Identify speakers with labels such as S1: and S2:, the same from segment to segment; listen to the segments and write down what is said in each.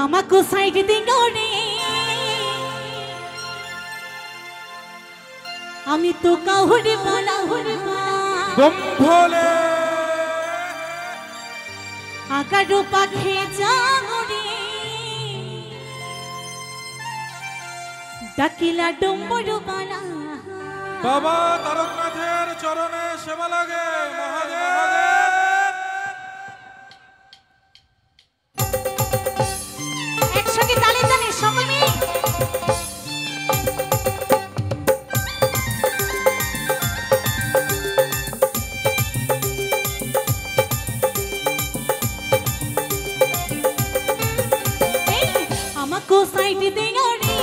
S1: আমাকে সাইড দিও রে আমি তো কাউরে বলা
S2: বম্ভলে
S1: আকারো পাখে জাগরে ডাকিলা ডম্বর বালা
S2: বাবা তারকনাথের চরণে সেবা লাগে মহাদেব।
S1: একসঙ্গে তালে তালে সকল মিলে আমাকে সাইড দিও রে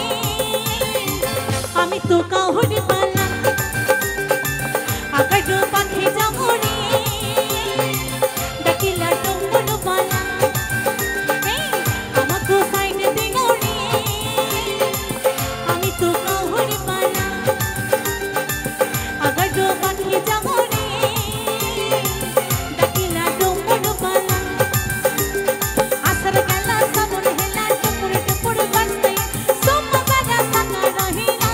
S1: আমি তো কাউরে বলা আকারো পাখে জাগরে ডাকিলা ডম্বর বালা আমাকে সাইড দিও রে আমি তো কাউরে বলা আকারো পাখে জাগরে ডাকিলা ডম্বর বালা আসার গেলা সাবন হেলা টুকুর টুকুর বাজতে সোমবারা সাকা রহিলা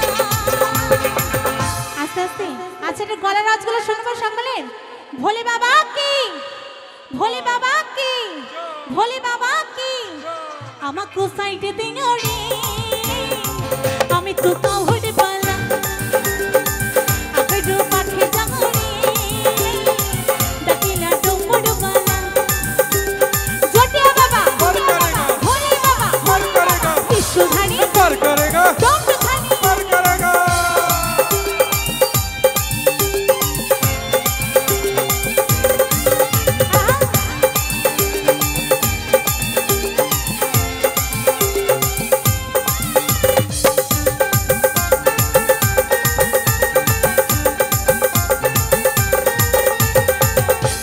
S1: আস্তে আস্তে আচ্ছা এটা গলার আওয়াজগুলো শুনবো সকলে ভোলে বাবা কি ভোলে বাবা কি ভোলে বাবা কি আমাকে সাইডে দিও রে আমি তো কাউরে বলা আকারো পাখে জাগরে ডাকিলা ডম্বর বালা জটিয়া বাবা ভোলে বাবা
S2: पर करेगा
S1: বিশ্বধারী
S2: पर करेगा
S1: দণ্ডধারী
S2: पर करेगा।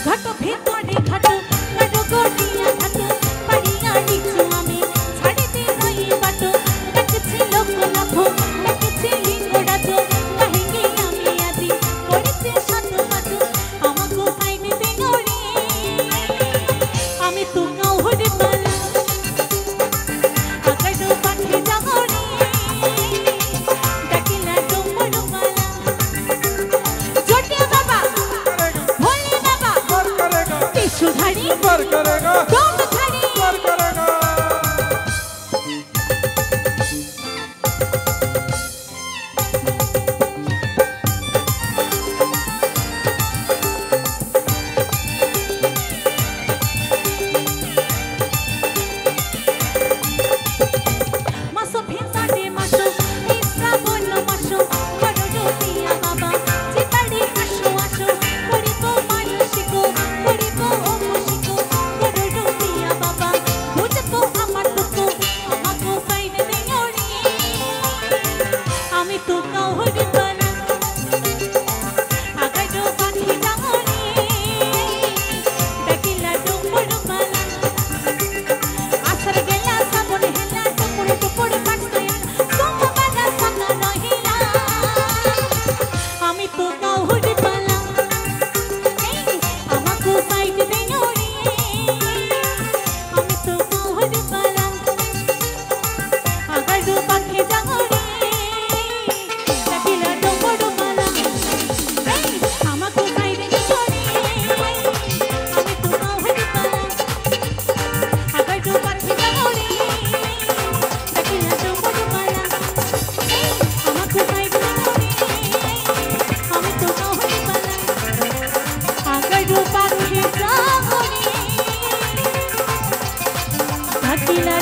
S1: ঘাটো ভেতরে ঘাটো কাটো গড়িয়া ঘাটো পাড়িয়া নিচু আমি ছাড়িতে নই বাটো ডাকছি লোক লাখো ডাকছি লিঙ্গরাজো কাহিঙ্গে আমি আজি করেছে শত বাজো আমাকে সাইডে দিও রে আমি তো কাউরে বলা আকারো পাখে জাগরে ডাকিলা ডম্বর বালা জটিয়া বাবা ভোলে বাবা
S2: पर करेगा
S1: বিশ্বধারী
S2: पर करेगा
S1: দণ্ডধারী
S2: पर करेगा।
S1: মাসো ভেতরে মাসো এই শ্রাবণ মাসো করো দিয়া বাবা চিতাড়ি আসো আসো করিব মানসিক করিব অমসিক করো দিয়া বাবা বুঝবো আমার দুঃখ আমাকে সাইড দিও রে আমি তো কাউরে বলা আকারো পাখি জাগরে ডাকিলা ডম্বর বালা আসার গেলা সাবন হেলা টুকুর টুকুর বাজতে সোমবারা সাকা রহিলা আমি তো কাউরে বলা আমাকে সাইড দিও রে আমি তো কাউরে বলা আকারো পাখে জাগরে ডাকিলা ডম্বর বালা আমাকে সাইড দিও রে আমি তো কাউরে বলা আকারো পাখে জাগরে ডাকিলা ডম্বর বালা আমাকে সাইড দিও রে আমি তো কাউরে বলা আকারো পাখে জাগরে ডাকিলা